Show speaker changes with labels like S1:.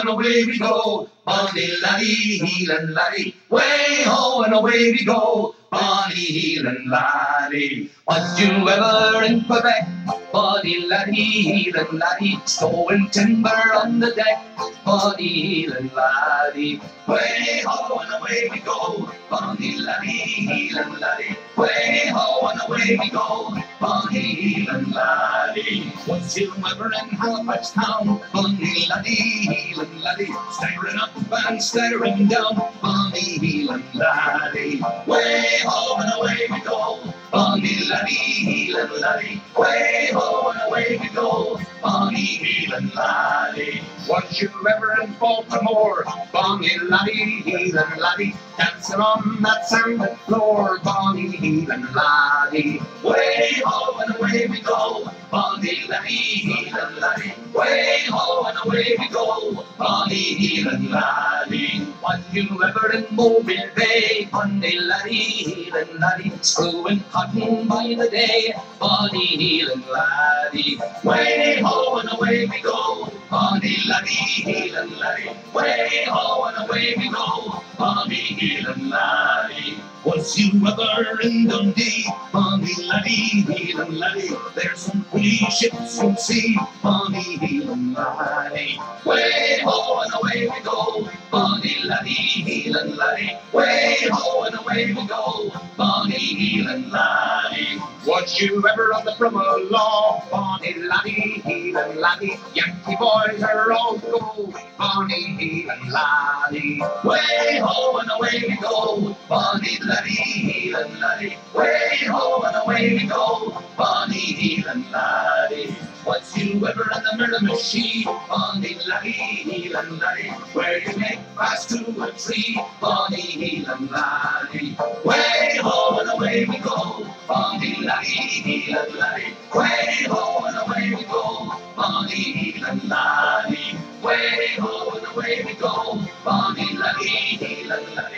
S1: and away we go. Bonnie laddie, heelan laddie, way ho and away we go. Bonnie heelan laddie. Was you ever in Quebec? Bonnie laddie, heelan laddie, stowing timber on the deck. Bonnie heelan laddie, way ho and away we go. Bonnie laddie, heelan laddie, way ho and away we go. Bonnie heelan laddie. Was you ever in Halifax town? Bonnie laddie, heelan laddie, staring up and staring down. Bonnie heelan laddie, way ho and away we go. Bonnie laddie, heelan laddie, way ho and away we go. Bonnie heelan laddie. Was you ever in Baltimore? Bonnie laddie, heelan laddie, dancing on that sanded floor. Bonnie heelan laddie, way ho and away we go. Bonnie laddie, heelan laddie, way ho and away we go. Bonnie heelan laddie. Was you ever in Mobile Bay? Bonnie laddie, heelan laddie, screwing cotton by the day. Bonnie heelan laddie, way ho and away we go. Bonnie laddie, heelan laddie, way ho and away we go. Bonnie heelan laddie. Was you ever in Dundee? Bonnie laddie, heelan laddie, there's some pretty ships you'll see. Bonnie heelan laddie, way ho and away we go. Bonnie laddie, heelan laddie, way ho and away we go. Bonnie heelan laddie. Was you ever on the Brummel Law? Bonnie laddie, heelan laddie, Yankee boys are all go. Bonnie heelan laddie, way ho and away we go. Bonnie laddie, heelan laddie, way ho and away we go. Bonnie heelan laddie. Was you ever in the Miramichi? Bonnie laddie, heelan laddie, where you make fast to a tree. Bonnie heelan laddie, way ho and away we go. Bonnie laddie, heelan laddie, way ho and away we go. Bonnie heelan laddie, way ho and away we go. Bonnie laddie, heelan laddie.